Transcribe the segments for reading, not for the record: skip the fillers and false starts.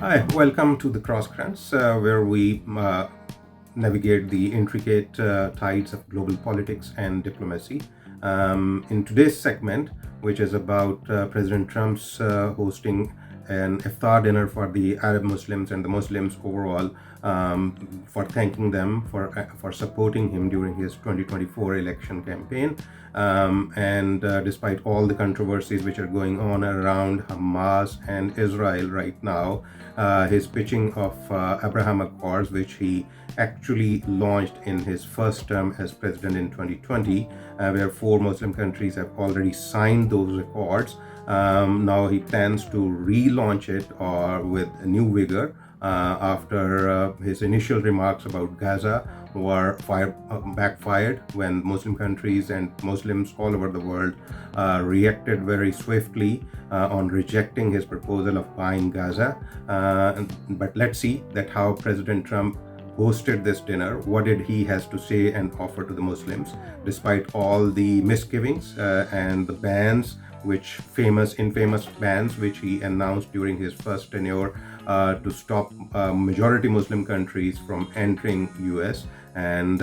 Hi, welcome to the Cross Currents, where we navigate the intricate tides of global politics and diplomacy. In today's segment, which is about President Trump's hosting an Iftar dinner for the Arab Muslims and the Muslims overall, for thanking them for supporting him during his 2024 election campaign. And despite all the controversies which are going on around Hamas and Israel right now, his pitching of Abraham Accords, which he actually launched in his first term as president in 2020, where 4 Muslim countries have already signed those accords. Now he plans to relaunch it with new vigor after his initial remarks about Gaza were backfired when Muslim countries and Muslims all over the world reacted very swiftly on rejecting his proposal of buying Gaza. But let's see that how President Trump hosted this dinner. What did he has to say and offer to the Muslims, despite all the misgivings and the bans, infamous bans which he announced during his first tenure to stop majority Muslim countries from entering US and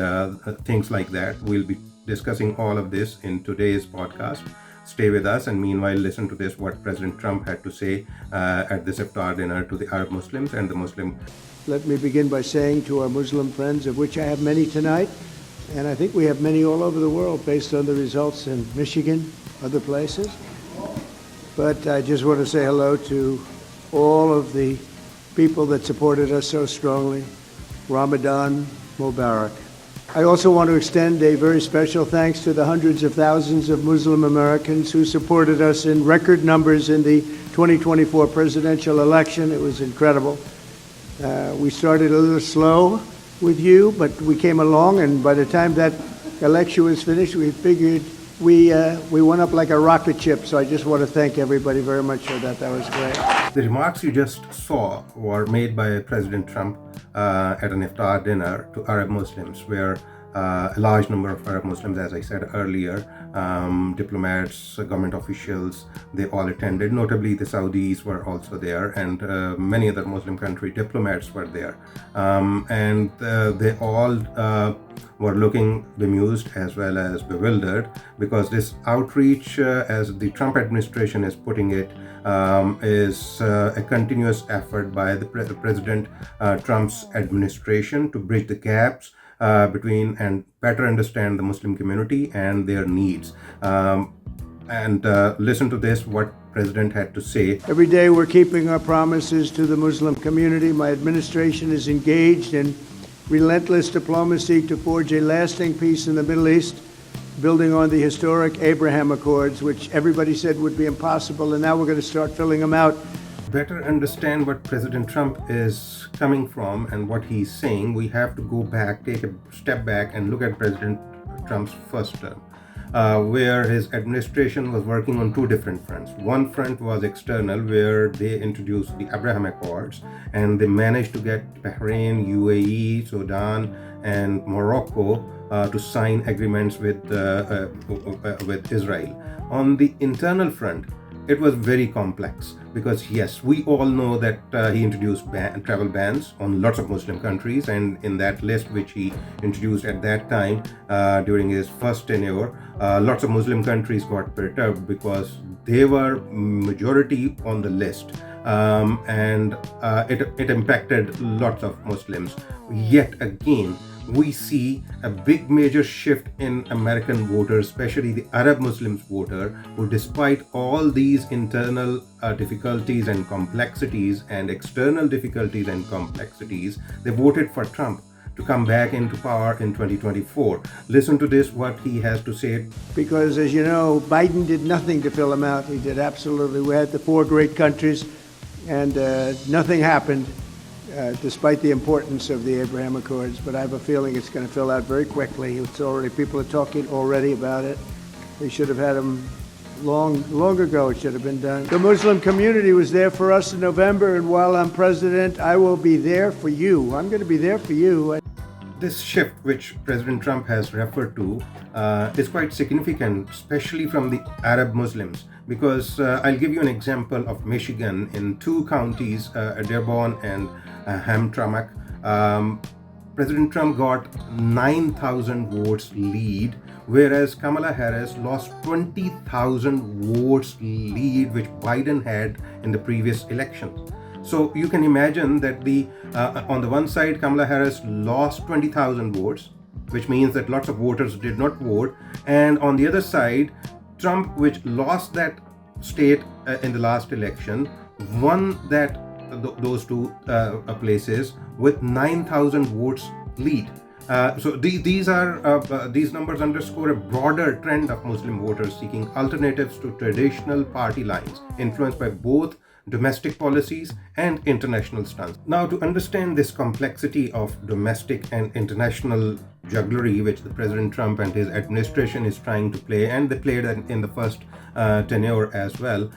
things like that. We'll be discussing all of this in today's podcast. Stay with us, and meanwhile listen to this, what President Trump had to say at this Iftar dinner to the Arab Muslims and the Muslim. Let me begin by saying to our Muslim friends, of which I have many tonight, and I think we have many all over the world based on the results in Michigan, other places. But I just want to say hello to all of the people that supported us so strongly. Ramadan Mubarak. I also want to extend a very special thanks to the hundreds of thousands of Muslim Americans who supported us in record numbers in the 2024 presidential election. It was incredible. We started a little slow with you, but we came along, and by the time that election was finished, we figured we went up like a rocket ship. So I just want to thank everybody very much for that. That was great. The remarks you just saw were made by President Trump at an Iftar dinner to Arab Muslims, where a large number of Arab Muslims, as I said earlier, diplomats, government officials, they all attended. Notably, the Saudis were also there, and many other Muslim country diplomats were there. And they all were looking bemused as well as bewildered, because this outreach, as the Trump administration is putting it, is a continuous effort by the President Trump's administration to bridge the gaps between and better understand the Muslim community and their needs. And listen to this, what President had to say. Every day we're keeping our promises to the Muslim community. My administration is engaged in relentless diplomacy to forge a lasting peace in the Middle East, building on the historic Abraham Accords, which everybody said would be impossible, and now we're going to start filling them out. Better understand what President Trump is coming from and what he's saying, we have to go back, take a step back and look at President Trump's first term, where his administration was working on 2 different fronts. One front was external, where they introduced the Abraham Accords, and they managed to get Bahrain, UAE, Sudan, and Morocco to sign agreements with Israel. On the internal front, it was very complex, because yes, we all know that he introduced travel bans on lots of Muslim countries, and in that list which he introduced at that time during his first tenure, lots of Muslim countries got perturbed because they were majority on the list, and it impacted lots of Muslims. Yet again, we see a big major shift in American voters, especially the Arab Muslims voter, who despite all these internal difficulties and complexities and external difficulties and complexities, they voted for Trump to come back into power in 2024. Listen to this, what he has to say. Because as you know, Biden did nothing to fill them out. He did absolutely. We had the 4 great countries, and nothing happened. Despite the importance of the Abraham Accords, but I have a feeling it's going to fill out very quickly. People are talking already about it. They should have had them long ago. It should have been done. The Muslim community was there for us in November, and while I'm president, I will be there for you. I'm going to be there for you. This shift, which President Trump has referred to, is quite significant, especially from the Arab Muslims, because I'll give you an example of Michigan in two counties, Dearborn and Hamtramck. President Trump got 9,000 votes lead, whereas Kamala Harris lost 20,000 votes lead, which Biden had in the previous elections. So you can imagine that on the one side, Kamala Harris lost 20,000 votes, which means that lots of voters did not vote. And on the other side, Trump, which lost that state in the last election, won those two places with 9,000 votes lead. So these numbers underscore a broader trend of Muslim voters seeking alternatives to traditional party lines, influenced by both domestic policies and international stunts. Now, to understand this complexity of domestic and international jugglery which the President Trump and his administration is trying to play, and they played in the first tenure as well,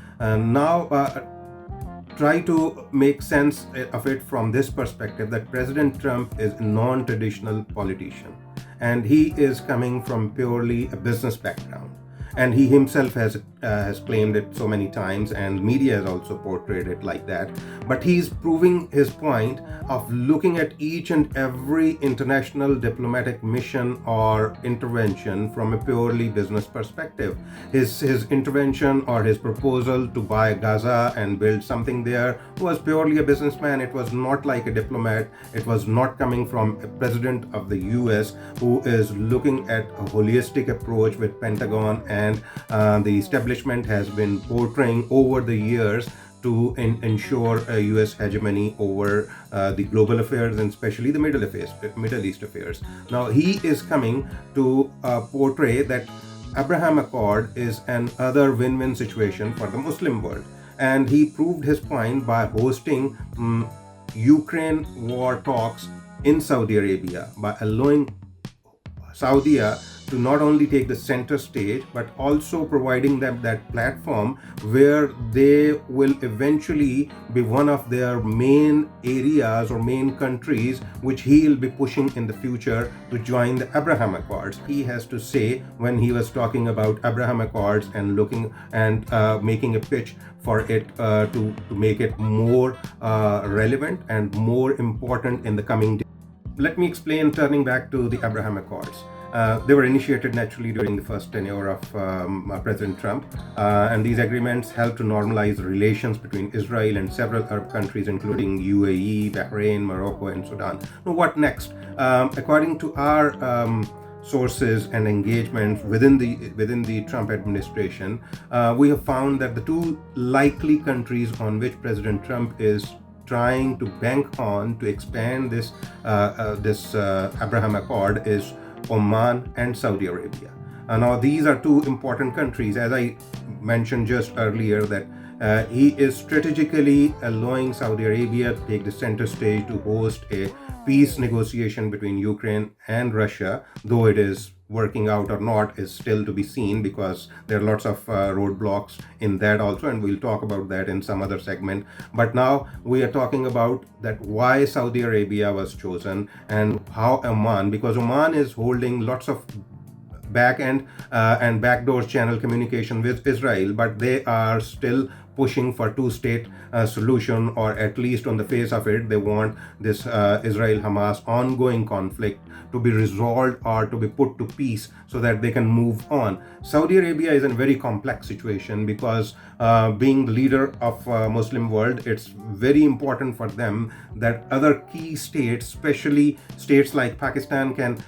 try to make sense of it from this perspective, that President Trump is a non-traditional politician, and he is coming from purely a business background. And he himself has claimed it so many times, and media has also portrayed it like that. But he's proving his point of looking at each and every international diplomatic mission or intervention from a purely business perspective. His intervention or his proposal to buy Gaza and build something there was purely a businessman. It was not like a diplomat. It was not coming from a president of the US who is looking at a holistic approach with Pentagon and the establishment has been portraying over the years to ensure a US hegemony over the global affairs, and especially the Middle East affairs. Now he is coming to portray that Abraham Accord is another win-win situation for the Muslim world, and he proved his point by hosting Ukraine war talks in Saudi Arabia, by allowing Saudi to not only take the center stage, but also providing them that platform where they will eventually be one of their main areas or main countries which he will be pushing in the future to join the Abraham Accords. He has to say, when he was talking about Abraham Accords and looking and making a pitch for it to make it more relevant and more important in the coming days. Let me explain, turning back to the Abraham Accords. They were initiated naturally during the first tenure of President Trump, and these agreements helped to normalize relations between Israel and several Arab countries, including UAE, Bahrain, Morocco, and Sudan. Now, what next? According to our sources and engagements within the Trump administration, we have found that the two likely countries on which President Trump is trying to bank on to expand this Abraham Accord is Oman and Saudi Arabia. Now these are two important countries, as I mentioned just earlier, that he is strategically allowing Saudi Arabia to take the center stage to host a peace negotiation between Ukraine and Russia. Though it is working out or not is still to be seen, because there are lots of roadblocks in that also, and we'll talk about that in some other segment. But now we are talking about that why Saudi Arabia was chosen and how Oman, because Oman is holding lots of back end and backdoor channel communication with Israel, but they are still pushing for two-state solution, or at least on the face of it, they want this Israel-Hamas ongoing conflict to be resolved or to be put to peace so that they can move on. Saudi Arabia is in a very complex situation because being the leader of Muslim world, it's very important for them that other key states, especially states like Pakistan, can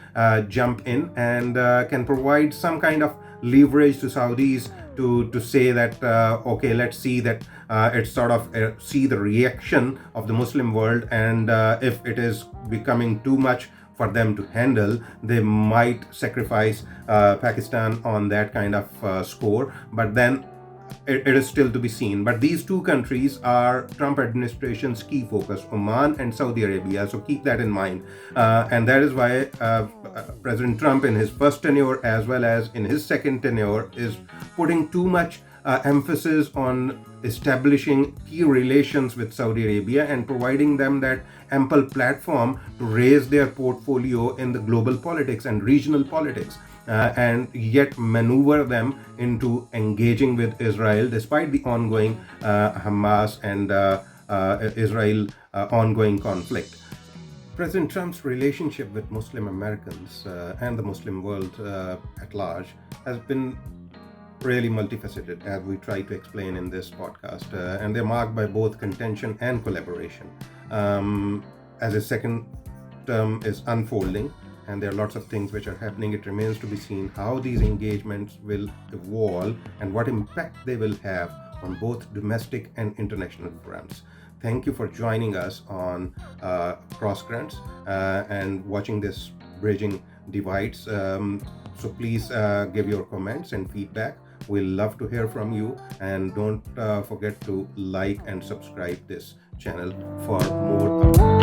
jump in and can provide some kind of leverage to Saudis to say that okay, let's see that it's sort of see the reaction of the Muslim world, and if it is becoming too much for them to handle, they might sacrifice Pakistan on that kind of score. But then it is still to be seen. But these two countries are Trump administration's key focus, Oman and Saudi Arabia. So keep that in mind. And that is why President Trump in his first tenure as well as in his second tenure is putting too much emphasis on establishing key relations with Saudi Arabia and providing them that ample platform to raise their portfolio in the global politics and regional politics. And yet maneuver them into engaging with Israel despite the ongoing Hamas and Israel ongoing conflict. President Trump's relationship with Muslim Americans and the Muslim world at large has been really multifaceted, as we try to explain in this podcast, and they're marked by both contention and collaboration. As a second term is unfolding, and there are lots of things which are happening, it remains to be seen how these engagements will evolve and what impact they will have on both domestic and international fronts. Thank you for joining us on Cross Currents and watching this Bridging Divides. So please give your comments and feedback. We'll love to hear from you, and don't forget to like and subscribe this channel for more updates.